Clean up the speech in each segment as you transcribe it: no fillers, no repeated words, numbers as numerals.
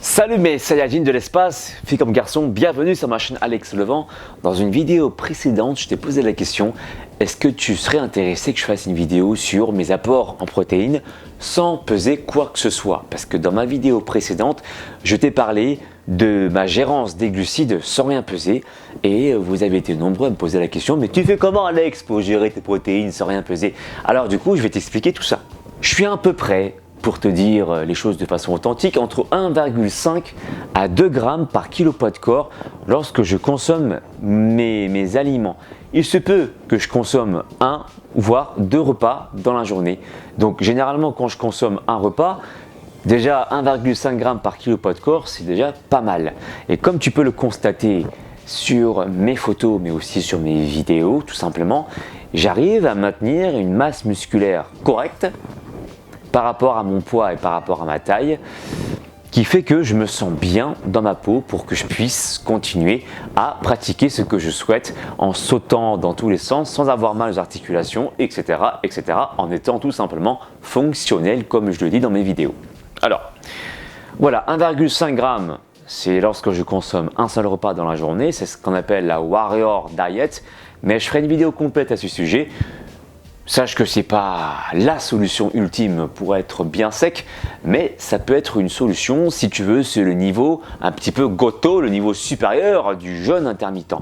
Salut mes Saiyajins de l'espace, filles comme garçons, bienvenue sur ma chaîne Alex Levent. Dans une vidéo précédente, je t'ai posé la question, est-ce que tu serais intéressé que je fasse une vidéo sur mes apports en protéines sans peser quoi que ce soit? Parce que dans ma vidéo précédente, je t'ai parlé de ma gérance des glucides sans rien peser et vous avez été nombreux à me poser la question, mais tu fais comment Alex pour gérer tes protéines sans rien peser? Alors du coup, je vais t'expliquer tout ça. Je suis à peu près, pour te dire les choses de façon authentique, entre 1,5 à 2 grammes par kilo poids de corps lorsque je consomme mes aliments. Il se peut que je consomme 1 voire 2 repas dans la journée. Donc généralement quand je consomme un repas, déjà 1,5 g par kilo poids de corps, c'est déjà pas mal. Et comme tu peux le constater sur mes photos mais aussi sur mes vidéos tout simplement, j'arrive à maintenir une masse musculaire correcte par rapport à mon poids et par rapport à ma taille, qui fait que je me sens bien dans ma peau pour que je puisse continuer à pratiquer ce que je souhaite en sautant dans tous les sens sans avoir mal aux articulations, etc., en étant tout simplement fonctionnel comme je le dis dans mes vidéos. Alors, voilà, 1,5 g, c'est lorsque je consomme un seul repas dans la journée, c'est ce qu'on appelle la Warrior Diet, mais je ferai une vidéo complète à ce sujet. Sache que ce n'est pas la solution ultime pour être bien sec, mais ça peut être une solution si tu veux, c'est le niveau un petit peu Goto, le niveau supérieur du jeûne intermittent.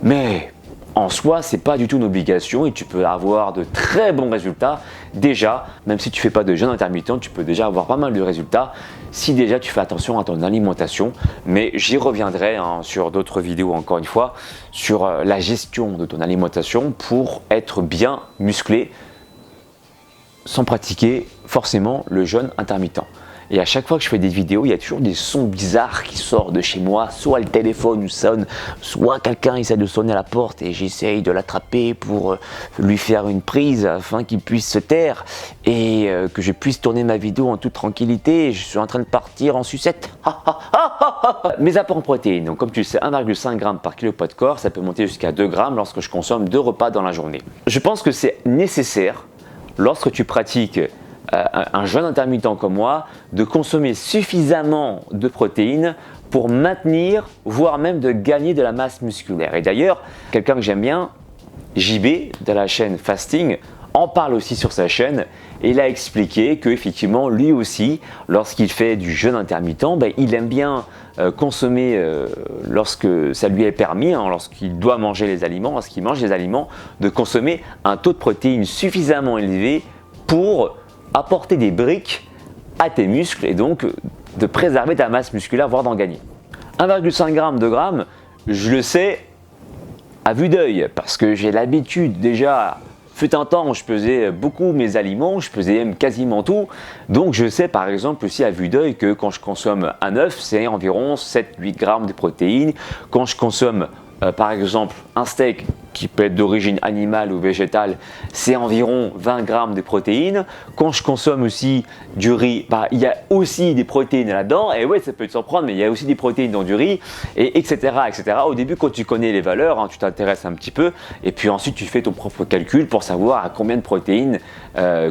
Mais en soi, ce n'est pas du tout une obligation et tu peux avoir de très bons résultats. Déjà, même si tu ne fais pas de jeûne intermittent, tu peux déjà avoir pas mal de résultats si déjà tu fais attention à ton alimentation. Mais j'y reviendrai sur d'autres vidéos encore une fois sur la gestion de ton alimentation pour être bien musclé sans pratiquer forcément le jeûne intermittent. Et à chaque fois que je fais des vidéos, il y a toujours des sons bizarres qui sortent de chez moi. Soit le téléphone sonne, soit quelqu'un essaie de sonner à la porte et j'essaye de l'attraper pour lui faire une prise afin qu'il puisse se taire et que je puisse tourner ma vidéo en toute tranquillité. Je suis en train de partir en sucette. Mes apports en protéines, donc comme tu le sais, 1,5 g par kilo poids de corps, ça peut monter jusqu'à 2 grammes lorsque je consomme 2 repas dans la journée. Je pense que c'est nécessaire lorsque tu pratiques un jeûne intermittent comme moi, de consommer suffisamment de protéines pour maintenir, voire même de gagner de la masse musculaire. Et d'ailleurs, quelqu'un que j'aime bien, JB de la chaîne Fasting, en parle aussi sur sa chaîne et il a expliqué qu'effectivement lui aussi, lorsqu'il fait du jeûne intermittent, il aime bien consommer lorsque ça lui est permis, lorsqu'il doit manger les aliments, lorsqu'il mange les aliments, de consommer un taux de protéines suffisamment élevé pour apporter des briques à tes muscles et donc de préserver ta masse musculaire, voire d'en gagner. 1,5 g, 2 grammes, je le sais à vue d'œil parce que j'ai l'habitude déjà, fut un temps où je pesais beaucoup mes aliments, je pesais même quasiment tout, donc je sais par exemple aussi à vue d'œil que quand je consomme un œuf, c'est environ 7-8 grammes de protéines. Quand je consomme par exemple un steak qui peut être d'origine animale ou végétale, c'est environ 20 grammes de protéines. Quand je consomme aussi du riz, il y a aussi des protéines là-dedans. Et ouais, ça peut te surprendre, mais il y a aussi des protéines dans du riz, et etc., etc. Au début, quand tu connais les valeurs, tu t'intéresses un petit peu, et puis ensuite tu fais ton propre calcul pour savoir à combien de protéines,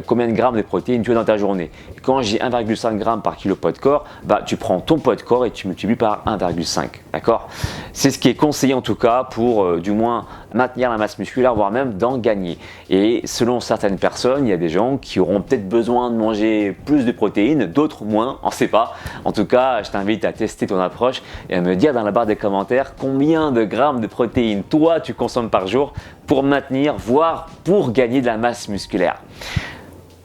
combien de grammes de protéines tu as dans ta journée. Et quand j'ai 1,5 g par kilo poids de corps, tu prends ton poids de corps et tu multiplies par 1,5. D'accord? C'est ce qui est conseillé en tout cas pour du moins maintenir la masse musculaire, voire même d'en gagner. Et selon certaines personnes, il y a des gens qui auront peut-être besoin de manger plus de protéines, d'autres moins, on ne sait pas. En tout cas, je t'invite à tester ton approche et à me dire dans la barre des commentaires combien de grammes de protéines toi tu consommes par jour pour maintenir, voire pour gagner de la masse musculaire.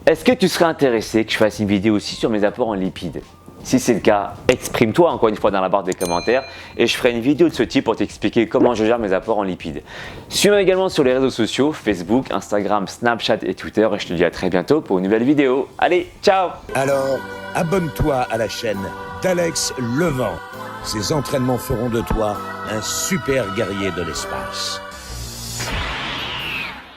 Est-ce que tu serais intéressé que je fasse une vidéo aussi sur mes apports en lipides? Si c'est le cas, exprime-toi encore une fois dans la barre des commentaires et je ferai une vidéo de ce type pour t'expliquer comment je gère mes apports en lipides. Suis-moi également sur les réseaux sociaux, Facebook, Instagram, Snapchat et Twitter et je te dis à très bientôt pour une nouvelle vidéo. Allez, ciao! Alors, abonne-toi à la chaîne d'Alex Levent. Ces entraînements feront de toi un super guerrier de l'espace.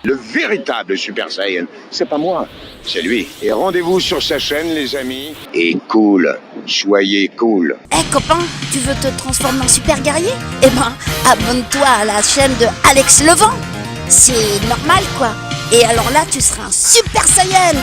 Le véritable Super Saiyan, c'est pas moi, c'est lui. Et rendez-vous sur sa chaîne, les amis. Et cool, soyez cool. Copain, tu veux te transformer en super guerrier? Eh ben, abonne-toi à la chaîne de Alex Levent. C'est normal, quoi. Et alors là, tu seras un Super Saiyan.